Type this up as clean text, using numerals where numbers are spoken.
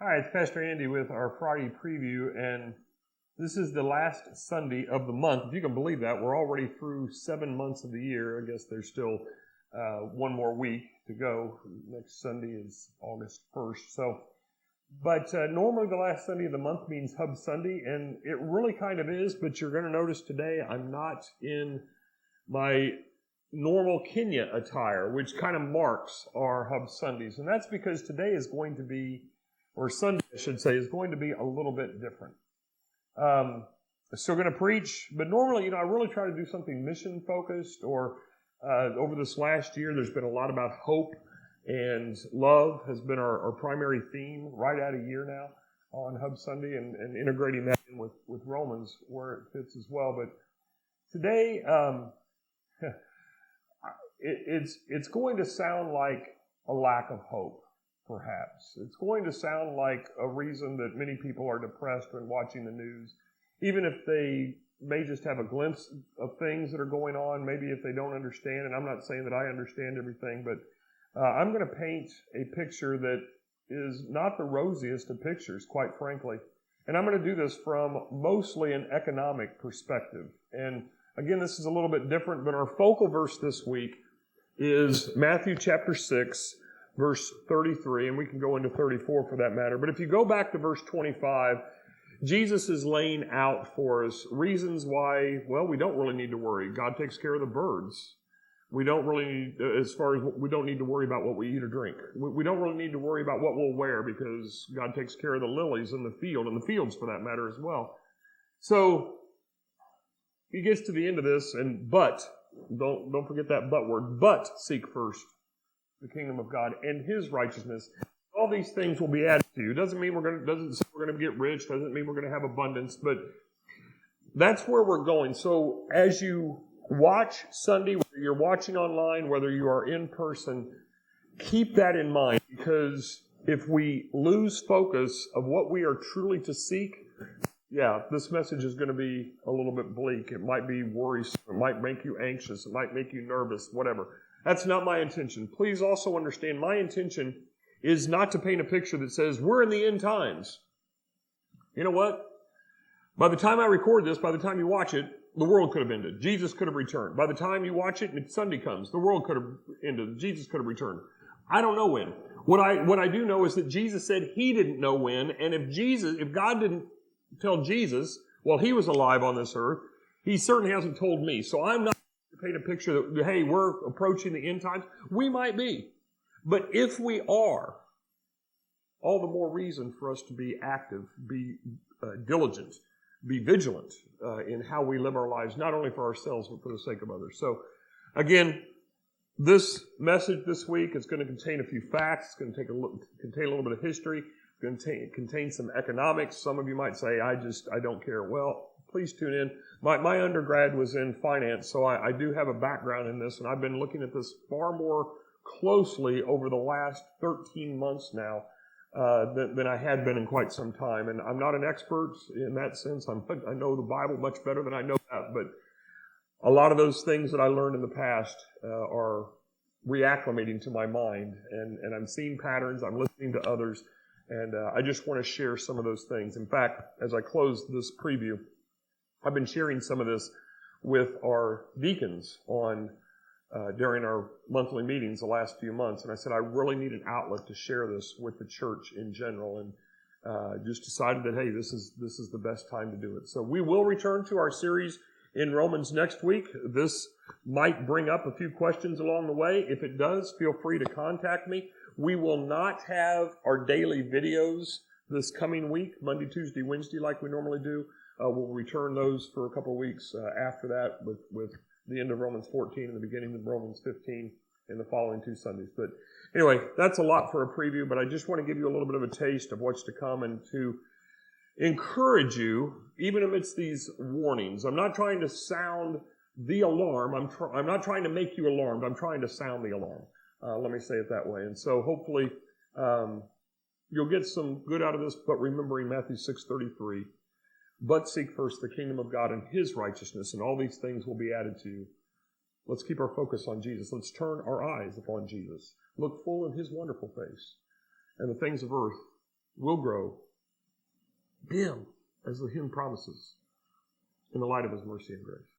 Hi, it's Pastor Andy with our Friday preview, and this is the last Sunday of the month. If you can believe that, we're already through 7 months of the year. I guess there's still one more week to go. Next Sunday is August 1st. But normally the last Sunday of the month means Hub Sunday, and it really kind of is, but you're going to notice today I'm not in my normal Kenya attire, which kind of marks our Hub Sundays. And that's because today is going to be, or Sunday, I should say, is going to be a little bit different. I'm still going to preach, but normally, I really try to do something mission-focused, or over this last year, there's been a lot about hope, and love has been our primary theme right at a year now on Hub Sunday, and integrating that in with Romans where it fits as well. But today, it's going to sound like a lack of hope. Perhaps. It's going to sound like a reason that many people are depressed when watching the news, even if they may just have a glimpse of things that are going on, maybe if they don't understand, and I'm not saying that I understand everything, but I'm going to paint a picture that is not the rosiest of pictures, quite frankly. And I'm going to do this from mostly an economic perspective. And again, this is a little bit different, but our focal verse this week is Matthew chapter 6, verse 33, and we can go into 34 for that matter. But if you go back to verse 25, Jesus is laying out for us reasons why, we don't really need to worry. God takes care of the birds. We don't really need, we don't need to worry about what we eat or drink. We don't really need to worry about what we'll wear because God takes care of the lilies in the field, and the fields for that matter as well. So he gets to the end of this, but, don't forget that but word, but seek first the kingdom of God and His righteousness. All these things will be added to you. Doesn't mean doesn't say we're going to get rich. Doesn't mean we're going to have abundance. But that's where we're going. So as you watch Sunday, whether you're watching online, whether you are in person, keep that in mind, because if we lose focus of what we are truly to seek, this message is going to be a little bit bleak. It might be worrisome. It might make you anxious. It might make you nervous, whatever. That's not my intention. Please also understand, my intention is not to paint a picture that says, we're in the end times. You know what? By the time I record this, by the time you watch it, the world could have ended. Jesus could have returned. By the time you watch it and Sunday comes, the world could have ended. Jesus could have returned. I don't know when. What I do know is that Jesus said He didn't know when, and if God didn't tell Jesus while He was alive on this earth, He certainly hasn't told me. So I'm not to paint a picture that, hey, we're approaching the end times. We might be. But if we are, all the more reason for us to be active, be diligent, be vigilant in how we live our lives, not only for ourselves, but for the sake of others. So, again, this message this week is going to contain a few facts. It's going to contain a little bit of history. It's going to contain some economics. Some of you might say, I don't care. Well, please tune in. My undergrad was in finance, so I do have a background in this, and I've been looking at this far more closely over the last 13 months now than I had been in quite some time. And I'm not an expert in that sense. I know the Bible much better than I know that, but a lot of those things that I learned in the past are reacclimating to my mind, and I'm seeing patterns, I'm listening to others, and I just want to share some of those things. In fact, as I close this preview, I've been sharing some of this with our deacons during our monthly meetings the last few months, and I said I really need an outlet to share this with the church in general, and just decided that, hey, this is the best time to do it. So we will return to our series in Romans next week. This might bring up a few questions along the way. If it does, feel free to contact me. We will not have our daily videos this coming week, Monday, Tuesday, Wednesday, like we normally do. We'll return those for a couple of weeks after that with the end of Romans 14 and the beginning of Romans 15 in the following 2 Sundays. But anyway, that's a lot for a preview, but I just want to give you a little bit of a taste of what's to come and to encourage you, even amidst these warnings. I'm not trying to sound the alarm. I'm not trying to make you alarmed. I'm trying to sound the alarm. Let me say it that way. And so hopefully you'll get some good out of this, but remembering Matthew 6:33, but seek first the kingdom of God and His righteousness, and all these things will be added to you. Let's keep our focus on Jesus. Let's turn our eyes upon Jesus. Look full in His wonderful face, and the things of earth will grow dim, as the hymn promises, in the light of His mercy and grace.